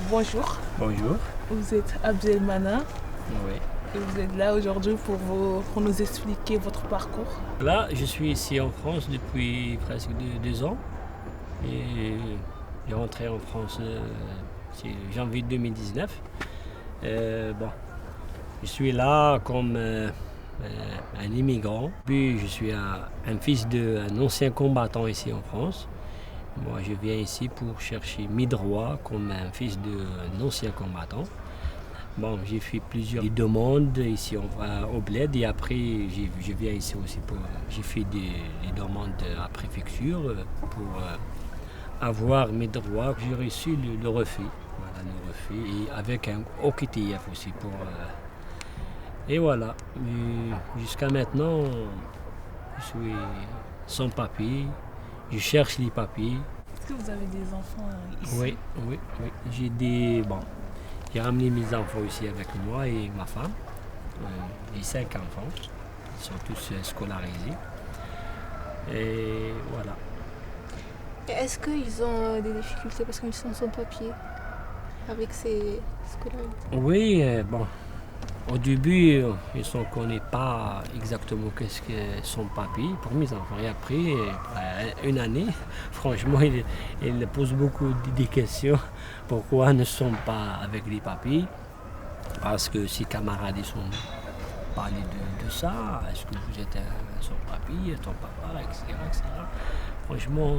Bonjour, Bonjour. vous êtes Abdelmana Oui. et vous êtes là aujourd'hui pour nous expliquer votre parcours. Là, je suis ici en France depuis presque 2 ans. Et j'ai rentré en France c'est janvier 2019. Bon, je suis là comme un immigrant. Puis je suis un fils d'un ancien combattant ici en France. Moi, je viens ici pour chercher mes droits comme un fils d'un ancien combattant. Bon, j'ai fait plusieurs demandes ici au bled et après je viens ici aussi pour. J'ai fait des demandes à la préfecture pour avoir mes droits. J'ai reçu le refus. Voilà, le refus et avec un OQTF aussi pour. Et voilà. Et jusqu'à maintenant, je suis sans papier. Je cherche les papiers. Est-ce que vous avez des enfants ici? Oui. J'ai j'ai ramené mes enfants ici avec moi et ma femme. J'ai 5 enfants. Ils sont tous scolarisés. Et voilà. Et est-ce qu'ils ont des difficultés parce qu'ils sont sans papier avec ces scolarités? Oui, au début, ils ne connaissent pas exactement qu'est-ce que son papier pour mes enfants. Et après, une année, franchement, ils posent beaucoup de questions. Pourquoi ils ne sont pas avec les papiers? Parce que ses camarades ils sont parlé de ça. Est-ce que vous êtes un sans-papier, ton papa, etc. Franchement,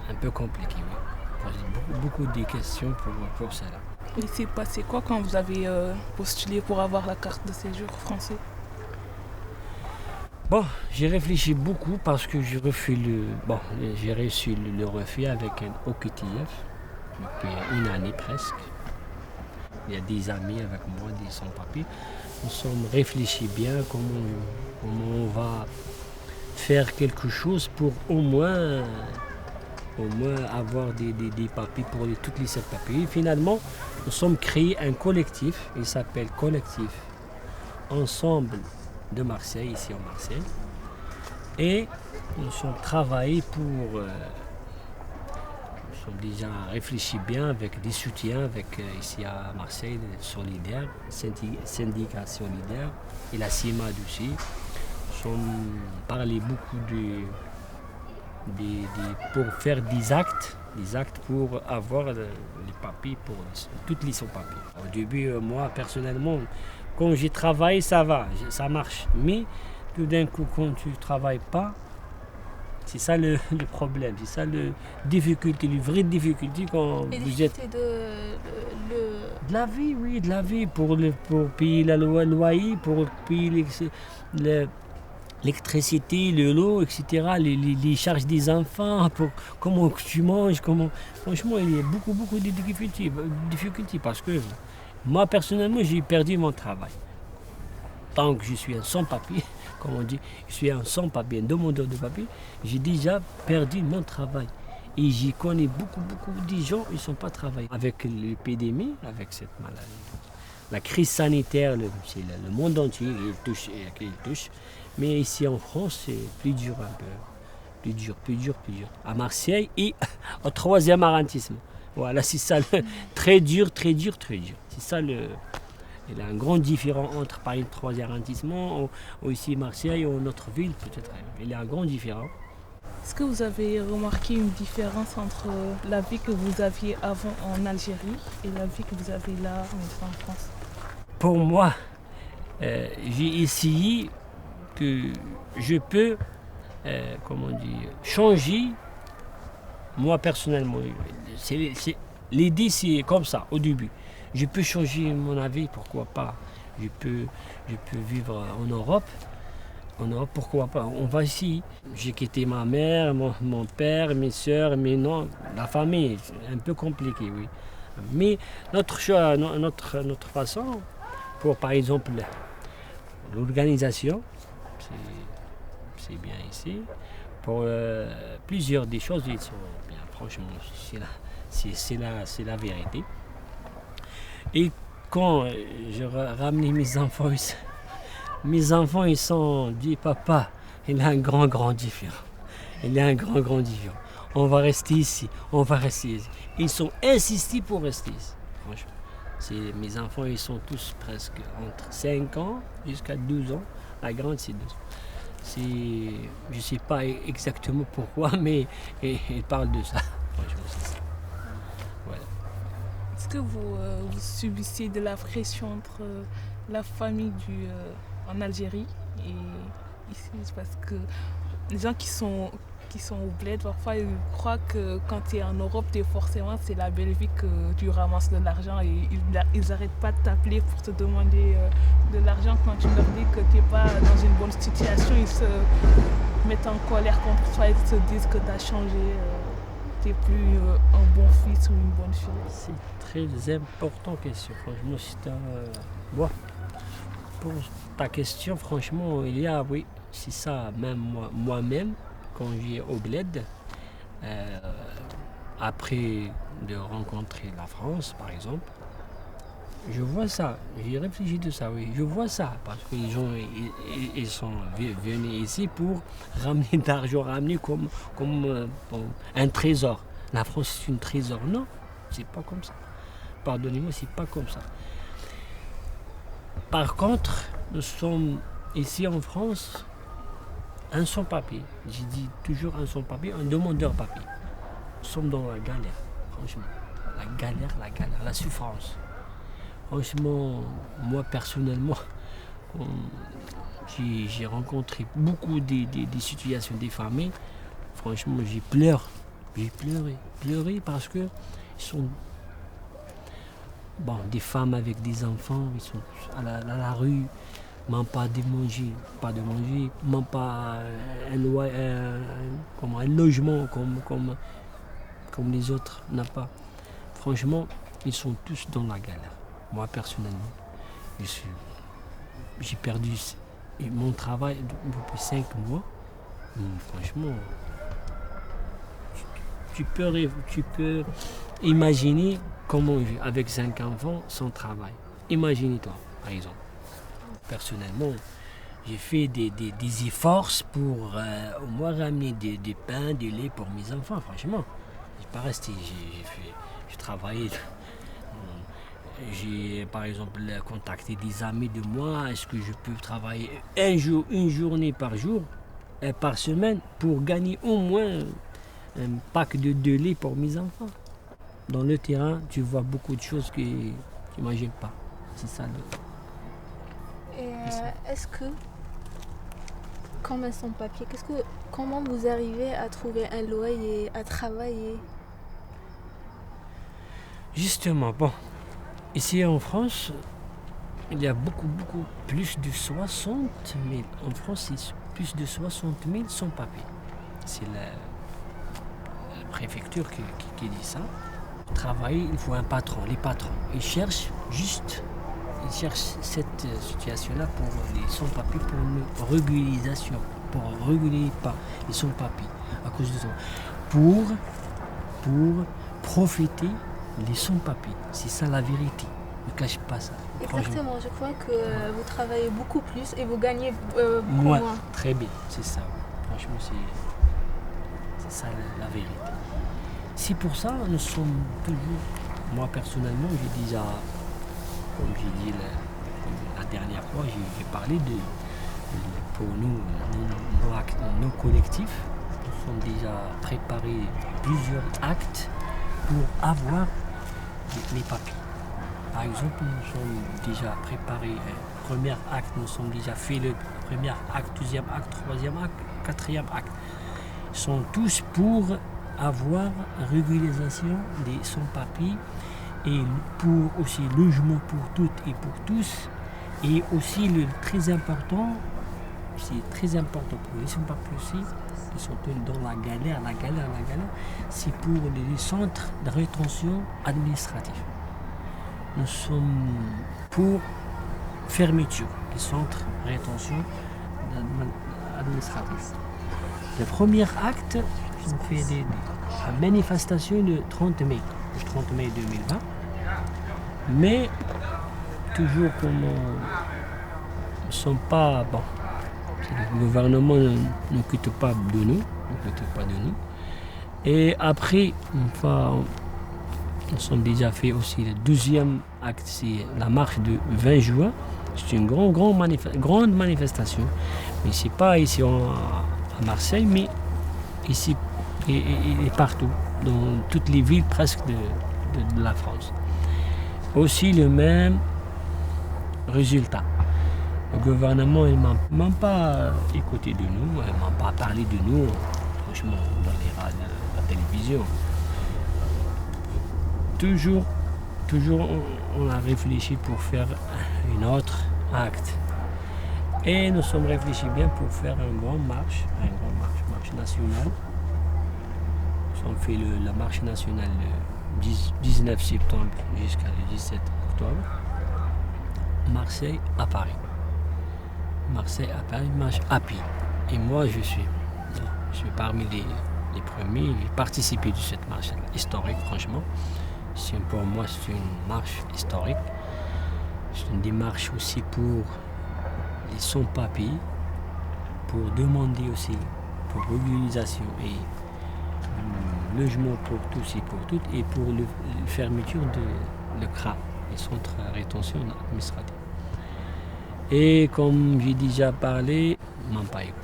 un peu compliqué, oui. Pose beaucoup de questions pour cela. Il s'est passé quoi quand vous avez postulé pour avoir la carte de séjour français? Bon, j'ai réfléchi beaucoup parce que j'ai reçu le refus avec un OQTF depuis une année presque. Il y a des amis avec moi, des sans-papiers. Nous sommes réfléchis bien comment on va faire quelque chose pour au moins avoir des papiers pour toutes les 7 papiers. Et finalement, nous sommes créés un collectif, il s'appelle Collectif Ensemble de Marseille, ici en Marseille. Et nous sommes travaillés pour... nous sommes déjà réfléchis bien avec des soutiens, avec ici à Marseille, Solidaire, syndicat Solidaire et la CIMAD aussi. Nous sommes parlé beaucoup pour faire des actes pour avoir les papiers pour toutes les sans-papiers. Au début, moi personnellement, quand je travaille, ça va, ça marche. Mais tout d'un coup, quand tu ne travailles pas, c'est ça le problème, c'est ça la vraie difficulté quand vous êtes... De la vie, oui, de la vie, pour payer le loyer, pour payer l'électricité, l'eau, etc., les charges des enfants, pour comment tu manges, Franchement, il y a beaucoup de difficultés parce que moi, personnellement, j'ai perdu mon travail. Tant que je suis un sans-papier, comme on dit, je suis un sans-papier, un demandeur de papier, j'ai déjà perdu mon travail. Et j'y connais beaucoup de gens qui ne sont pas travaillés. Avec l'épidémie, avec cette maladie, la crise sanitaire, c'est le monde entier qui touche. Mais ici en France, c'est plus dur un peu. Plus dur. À Marseille et au 3e arrondissement. Voilà, c'est ça, très dur. C'est ça il y a un grand différent entre Paris et le 3e arrondissement, ou ici Marseille, ou notre ville peut-être. Il y a un grand différent. Est-ce que vous avez remarqué une différence entre la vie que vous aviez avant en Algérie et la vie que vous avez là en France? Pour moi, j'ai essayé que je peux changer, moi personnellement. L'idée c'est comme ça au début. Je peux changer mon avis, pourquoi pas. Je peux vivre en Europe, pourquoi pas. On va ici. J'ai quitté ma mère, mon père, mes soeurs, mais non, la famille, c'est un peu compliqué, oui. Mais notre choix, notre façon, pour par exemple l'organisation, c'est bien ici. Pour plusieurs des choses, ils sont bien. Franchement, c'est la vérité. Et quand je ramenais mes enfants ici, ils sont dit papa, il a un grand différent. On va rester ici. Ils sont insistés pour rester ici. franchement. Mes enfants, ils sont tous presque entre 5 ans jusqu'à 12 ans. La grande, c'est 12 ans. Je ne sais pas exactement pourquoi, mais ils parlent de ça. Franchement, c'est ça. Voilà. Est-ce que vous subissez de la pression entre la famille en Algérie et ici? Parce que les gens qui sont au bled, parfois ils croient que quand tu es en Europe, forcément c'est la belle vie, que tu ramasses de l'argent, et ils n'arrêtent pas de t'appeler pour te demander de l'argent. Quand tu leur dis que tu n'es pas dans une bonne situation, ils se mettent en colère contre toi, ils te disent que tu as changé, tu n'es plus un bon fils ou une bonne fille. C'est très importante question, franchement. Bon, pour ta question, franchement, oui, c'est ça, même moi-même. Quand j'ai au bled, après de rencontrer la France, par exemple, je vois ça, j'ai réfléchi de ça, oui, je vois ça, parce qu'ils sont venus ici pour ramener de l'argent, ramener comme un trésor. La France, c'est un trésor. Non, c'est pas comme ça. Pardonnez-moi, c'est pas comme ça. Par contre, nous sommes ici en France, un sans-papier, j'ai dit toujours un sans-papier, un demandeur papier. Nous sommes dans la galère, franchement. La galère, la souffrance. Franchement, moi personnellement, j'ai rencontré beaucoup des situations des familles. Franchement, j'ai pleuré parce que ils sont des femmes avec des enfants, ils sont à la rue. Même pas de manger, même pas un logement comme les autres n'ont pas. Franchement, ils sont tous dans la galère. Moi, personnellement, j'ai perdu mon travail depuis 5 mois. Franchement, tu peux imaginer comment vivre avec 5 enfants sans travail. Imagine-toi, par exemple. Personnellement, j'ai fait des efforts pour au moins ramener des pains, du lait pour mes enfants. Franchement, j'ai pas resté. J'ai travaillé. J'ai par exemple contacté des amis de moi. Est-ce que je peux travailler une journée par jour, par semaine, pour gagner au moins un pack de lait pour mes enfants? Dans le terrain, tu vois beaucoup de choses que tu n'imagines pas. C'est ça. Est-ce que, comme un sans-papier, comment vous arrivez à trouver un loyer, à travailler? Justement, ici en France, il y a beaucoup plus de 60 000. En France, c'est plus de 60 000 sans-papiers. C'est la préfecture qui dit ça. Pour travailler, il faut un patron. Les patrons, ils cherchent cette situation-là pour les sans-papiers, pour une régularisation, pour réguler pas les sans-papiers à cause de ça, pour profiter les sans-papiers. C'est ça la vérité. Ne cache pas ça. Exactement, je crois que vous travaillez beaucoup plus et vous gagnez moins. moins. Très bien, c'est ça. Franchement, c'est ça la vérité. C'est pour ça que nous sommes toujours, moi personnellement, j'ai déjà, comme j'ai dit la dernière fois, j'ai parlé pour nous, nos collectifs, nous sommes déjà préparés plusieurs actes pour avoir les papiers. Par exemple, nous sommes déjà préparés, premier acte, nous sommes déjà fait le premier acte, deuxième acte, troisième acte, quatrième acte. Ils sont tous pour avoir régularisation des sans-papiers et pour aussi logement pour toutes et pour tous. Et aussi le très important, c'est très important pour les sans-papiers aussi, qui sont dans la galère, c'est pour les centres de rétention administrative. Nous sommes pour fermeture des centres de rétention administrative. Le premier acte, on fait la manifestation le 30 mai 2020. Mais toujours comme nous ne sommes pas bon, le gouvernement n'occupe pas de nous, Et après, Nous sommes déjà fait aussi le 12e acte, c'est la marche du 20 juin. C'est une grande manifestation. Mais ce n'est pas ici à Marseille, mais ici et partout, dans toutes les villes presque de la France. Aussi le même résultat. Le gouvernement ne m'a même pas écouté de nous, il ne m'a pas parlé de nous, franchement, dans les radios, la télévision. Toujours, on a réfléchi pour faire un autre acte. Et nous sommes réfléchis bien pour faire une grande marche nationale. Nous avons fait la marche nationale le 19 septembre jusqu'à le 17 octobre. Marseille à Paris. Marseille à Paris, marche à pied. Et moi, je suis parmi les premiers à participer de cette marche historique, franchement. Pour moi, c'est une marche historique. C'est une démarche aussi pour les sans-papiers, pour demander aussi pour l'organisation et logement pour tous et pour toutes, et pour la fermeture de le CRA, le centre de rétention administrative. Et comme j'ai déjà parlé, ils ne m'ont pas écouté.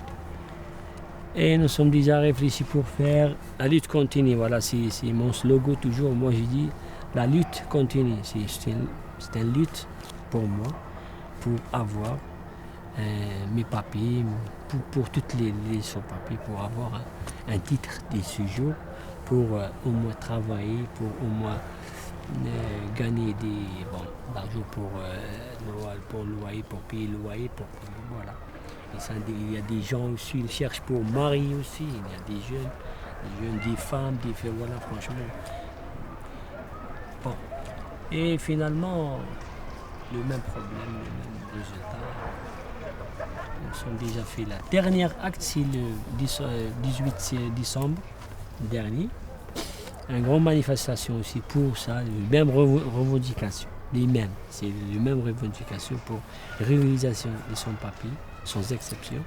Et nous sommes déjà réfléchis pour faire la lutte continue. Voilà, c'est mon slogan toujours. Moi, je dis la lutte continue. C'est une lutte pour moi, pour avoir mes papiers, pour toutes les sans-papiers, pour avoir un titre de séjour, pour au moins travailler, pour au moins gagner l'argent pour le loyer, pour payer le loyer, voilà. Et ça, il y a des gens aussi, ils cherchent pour marier aussi, il y a des jeunes, des femmes, voilà, franchement. Bon. Et finalement, le même problème, le même résultat. Nous avons déjà fait la dernière acte, c'est le 18 décembre dernier. Une grande manifestation aussi pour ça, les mêmes revendications, c'est les mêmes revendications pour régularisation de son papier, sans exception,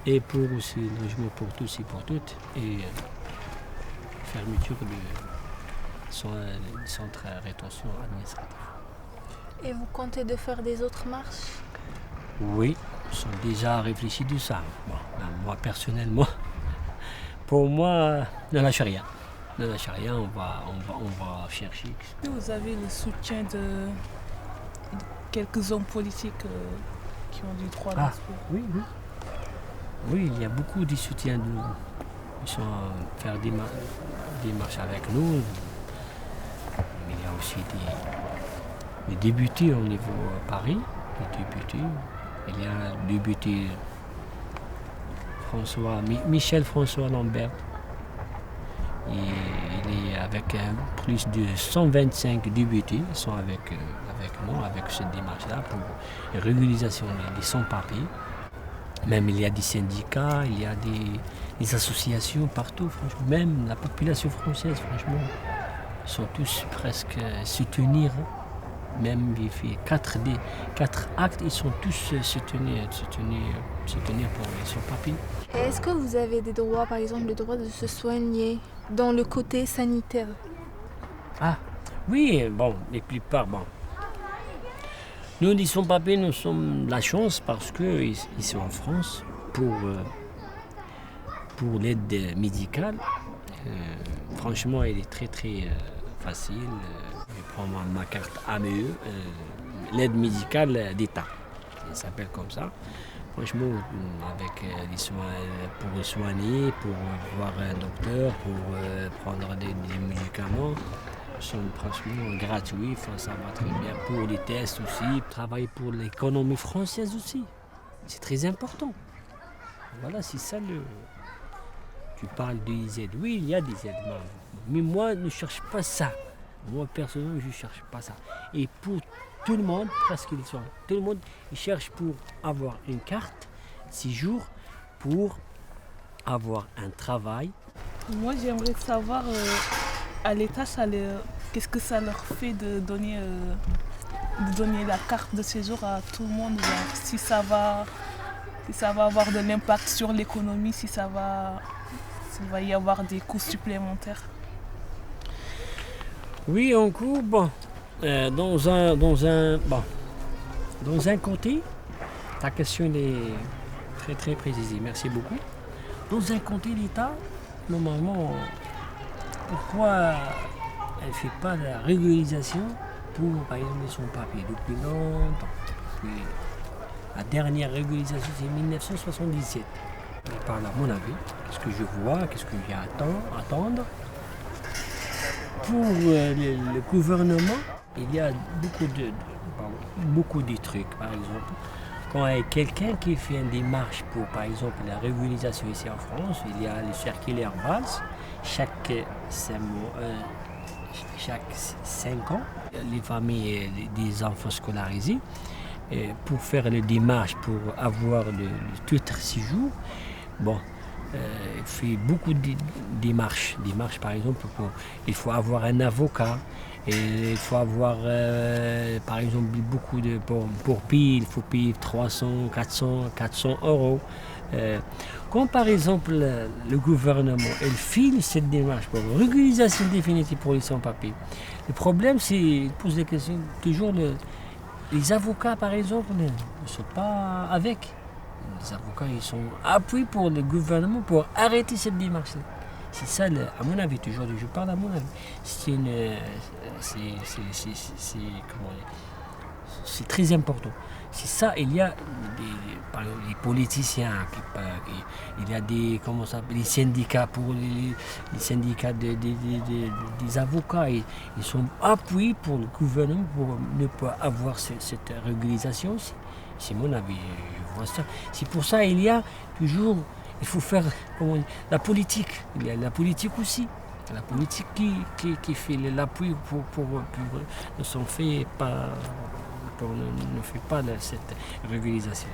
et pour aussi le logement pour tous et pour toutes, et fermeture du centre de rétention administrative. Et vous comptez de faire des autres marches? Oui, nous sommes déjà réfléchis de ça. Bon, moi personnellement, pour moi, ne lâche rien. Ne lâche rien, on va chercher. Vous avez le soutien de quelques hommes politiques qui ont du droit à oui. Oui, il y a beaucoup de soutien. Ils sont faire des marches avec nous. Mais il y a aussi des députés au niveau Paris. Les députés. Il y a un député Michel François Lambert. Il est avec plus de 125 députés qui sont avec nous, avec cette démarche-là pour la régularisation des sans-papiers. Même il y a des syndicats, il y a des associations partout, franchement. Même la population française, franchement, ils sont tous presque soutenus. Même il fait 4 actes, ils sont tous soutenus pour les sans-papiers. Est-ce que vous avez des droits, par exemple le droit de se soigner dans le côté sanitaire? Ah, oui, les plupart, Nous, les sans-papiers, nous sommes la chance parce qu'ils sont en France pour l'aide médicale. Franchement, elle est très très facile. Je prends ma carte AME, l'aide médicale d'État. Elle s'appelle comme ça. Franchement, avec les soins pour soigner, pour voir un docteur, pour prendre des médicaments, sont franchement gratuits, ça va très bien. Pour les tests aussi, travailler pour l'économie française aussi. C'est très important. Voilà, c'est ça Tu parles des aides. Oui, il y a des aides, mais moi, je ne cherche pas ça. Moi, personnellement, je ne cherche pas ça. Et pour tout le monde, presque tout le monde, il cherche pour avoir une carte, 6 jours, pour avoir un travail. Moi, j'aimerais savoir, à l'État, qu'est-ce que ça leur fait de donner la carte de séjour à tout le monde, si ça va avoir de l'impact sur l'économie, s'il va y avoir des coûts supplémentaires. Oui, en cours, bon, dans un côté, ta question elle est très très précisée, merci beaucoup. Dans un côté, l'État, normalement, pourquoi elle ne fait pas la régularisation pour, par exemple, son papier depuis longtemps. Depuis la dernière régularisation, c'est 1977. Je parle à mon avis, qu'est-ce que je vois, qu'est-ce que j'ai à attendre. Pour le gouvernement, il y a beaucoup de trucs, par exemple. Quand il y a quelqu'un qui fait une démarche pour, par exemple, la régularisation ici en France, il y a le circulaire Valls, chaque 5 ans, les familles des enfants scolarisés, pour faire les démarches pour avoir le titre séjour, bon, il fait beaucoup de démarches. Démarches, par exemple, il faut avoir un avocat, et il faut avoir, par exemple, beaucoup de. Pour payer, il faut payer 300, 400 euros. Quand, par exemple, le gouvernement il file cette démarche pour régularisation définitive pour les sans-papiers, le problème, c'est qu'il pose des questions toujours. Les avocats, par exemple, ne sont pas avec. Les avocats, ils sont appuyés pour le gouvernement pour arrêter cette démarche-là. C'est ça, à mon avis, toujours, je parle à mon avis. C'est très important. C'est ça, il y a les politiciens, il y a les syndicats pour les syndicats des avocats, ils sont appuyés pour le gouvernement pour ne pas avoir cette régularisation aussi. C'est mon avis, je vois ça. C'est pour ça il y a toujours, il faut faire la politique. Il y a la politique aussi. La politique qui fait l'appui ne fait pas cette régularisation.